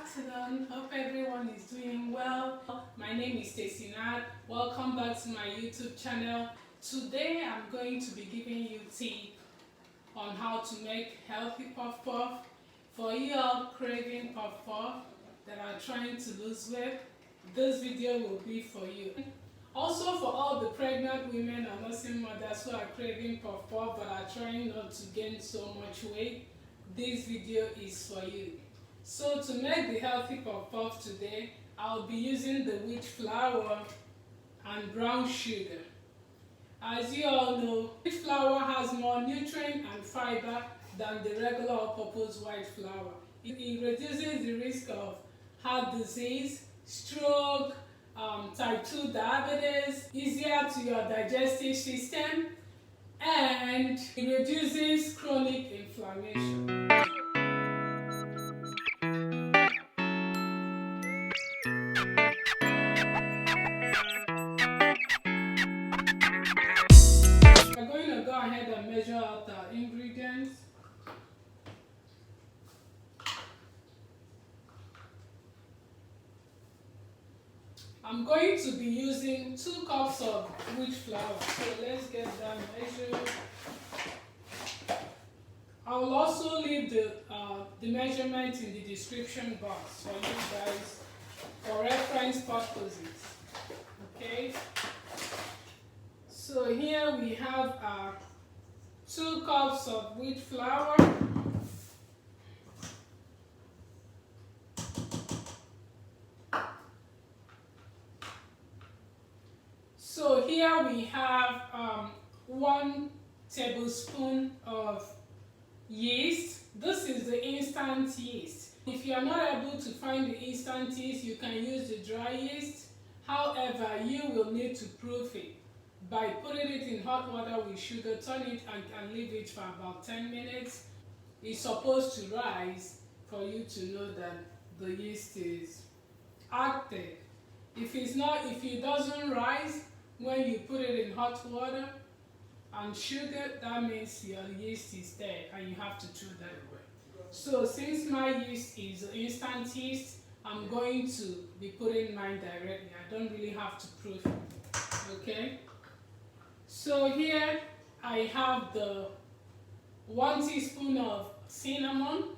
afternoon. Hope everyone is doing well. My name is Tsp. Welcome back to my YouTube channel. Today I'm going to be giving you tips on how to make healthy puff puff. For you all craving puff puff that are trying to lose weight, this video will be for you. Also for all the pregnant women and nursing mothers who are craving puff puff but are trying not to gain so much weight, this video is for you. So to make the healthy puff puff today, I'll be using the wheat flour and brown sugar. As you all know, wheat flour has more nutrient and fiber than the regular all-purpose white flour. It reduces the risk of heart disease, stroke, type 2 diabetes, easier to your digestive system, and it reduces chronic inflammation. We're going to go ahead and measure out our ingredients. I'm going to be using 2 cups of wheat flour. So let's get that measured. I will also leave the measurement in the description box for you guys for reference purposes. Okay. So here we have 2 cups of wheat flour. So here we have 1 tablespoon of yeast. This is the instant yeast. If you are not able to find the instant yeast, you can use the dry yeast. However, you will need to proof it by putting it in hot water with sugar, turn it and leave it for about 10 minutes. It's supposed to rise for you to know that the yeast is active. If it doesn't rise when you put it in hot water and sugar, that means your yeast is dead and you have to throw that away. So since my yeast is instant yeast, I'm going to be putting mine directly. I don't really have to proof it. Okay? So here I have the 1 teaspoon of cinnamon.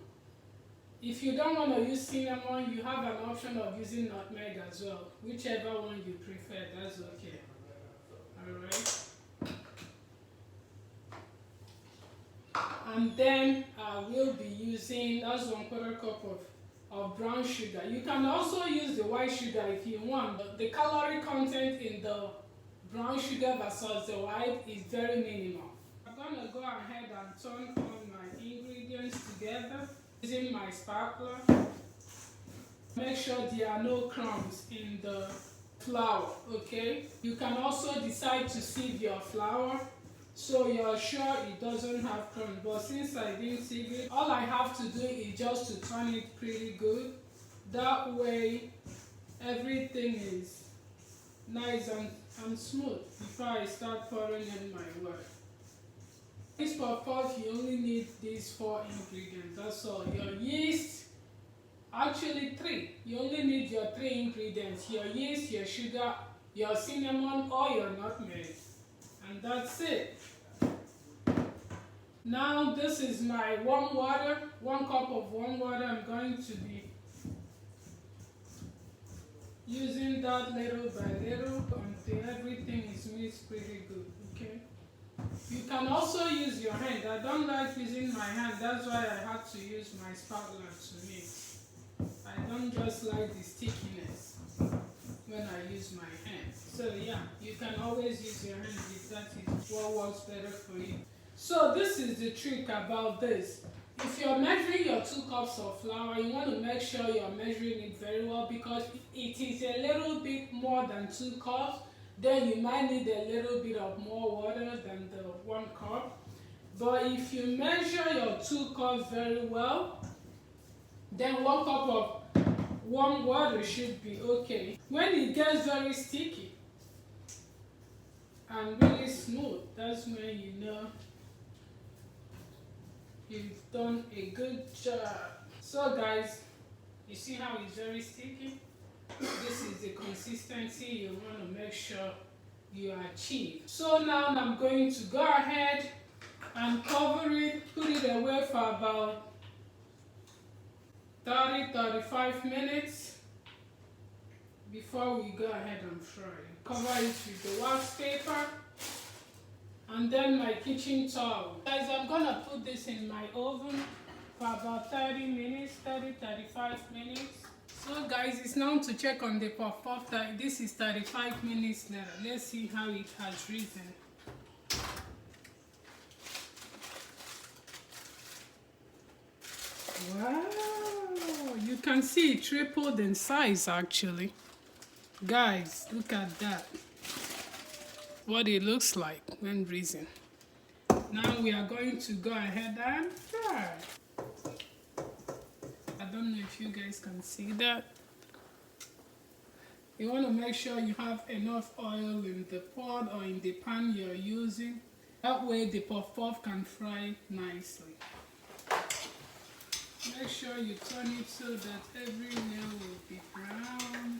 If you don't want to use cinnamon, you have an option of using nutmeg as well. Whichever one you prefer, that's okay. Alright. And then I will be using, that's 1/4 cup of brown sugar. You can also use the white sugar if you want. The calorie content in the brown sugar versus the white is very minimal. I'm going to go ahead and turn on my ingredients together using my spatula. Make sure there are no crumbs in the flour, okay? You can also decide to sieve your flour so you're sure it doesn't have crumbs. But since I didn't sieve it, all I have to do is just to turn it pretty good. That way everything is nice and smooth before I start pouring in my work. This puff puff, you only need these 4 ingredients, that's all. Your yeast, actually 3. You only need your 3 ingredients: your yeast, your sugar, your cinnamon, or your nutmeg. And that's it. Now this is my warm water, 1 cup of warm water. I'm going to be using that little by little until everything is mixed pretty good, okay? You can also use your hand. I don't like using my hand, that's why I had to use my spatula to mix. I don't just like the stickiness when I use my hand. So yeah, you can always use your hand if that is what works better for you. So this is the trick about this. If you're measuring your 2 cups of flour, you want to make sure you're measuring it very well, because if it is a little bit more than 2 cups, then you might need a little bit of more water than the 1 cup. But if you measure your 2 cups very well, then 1 cup of warm water should be okay. When it gets very sticky and really smooth, that's when you know you've done a good job. So guys, You see how it's very sticky? This is the consistency you want to make sure you achieve. So now I'm going to go ahead and cover it, put it away for about 30-35 minutes before we go ahead and fry. Cover it with the wax paper and then my kitchen towel. Guys, I'm gonna put this in my oven for about 30 minutes, 30-35 minutes. So guys, it's now to check on the puff. This is 35 minutes later. Let's see how it has risen. Wow, you can see it tripled in size actually. Guys, look at that. What it looks like when risen. Now we are going to go ahead and fry. I don't know if you guys can see that. You want to make sure you have enough oil in the pot or in the pan you're using. That way the puff can fry nicely. Make sure you turn it so that everywhere will be brown.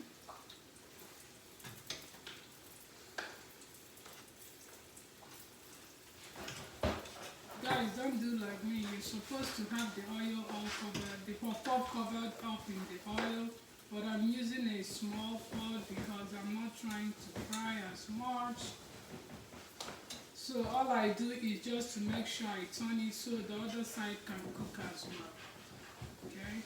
Guys, don't do like me. You're supposed to have the oil all covered, the puff covered up in the oil. But I'm using a small pot because I'm not trying to fry as much. So all I do is just to make sure I turn it so the other side can cook as well. Okay?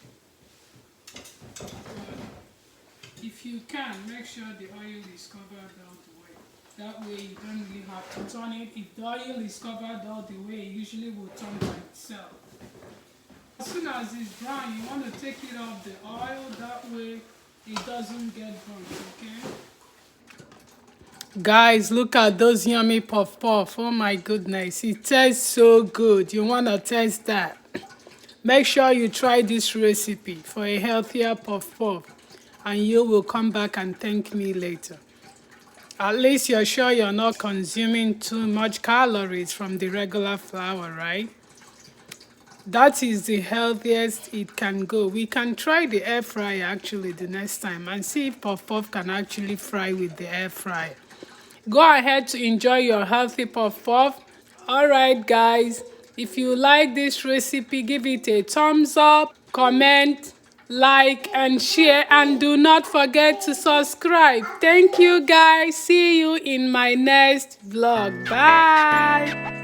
But if you can, make sure the oil is covered all the way. That way you don't really have to turn it. If the oil is covered all the way, it usually will turn by itself. As soon as it's brown, you want to take it off the oil. That way it doesn't get burnt, okay? Guys, look at those yummy puff. Oh my goodness, it tastes so good. You want to taste that. Make sure you try this recipe for a healthier puff and you will come back and thank me later. At least you're sure you're not consuming too much calories from the regular flour, right? That is the healthiest it can go. We can try the air fryer actually the next time and see if puff can actually fry with the air fryer. Go ahead to enjoy your healthy puff. Alright guys, if you like this recipe, give it a thumbs up, comment, like and share, and do not forget to subscribe. Thank you guys. See you in my next vlog. Bye.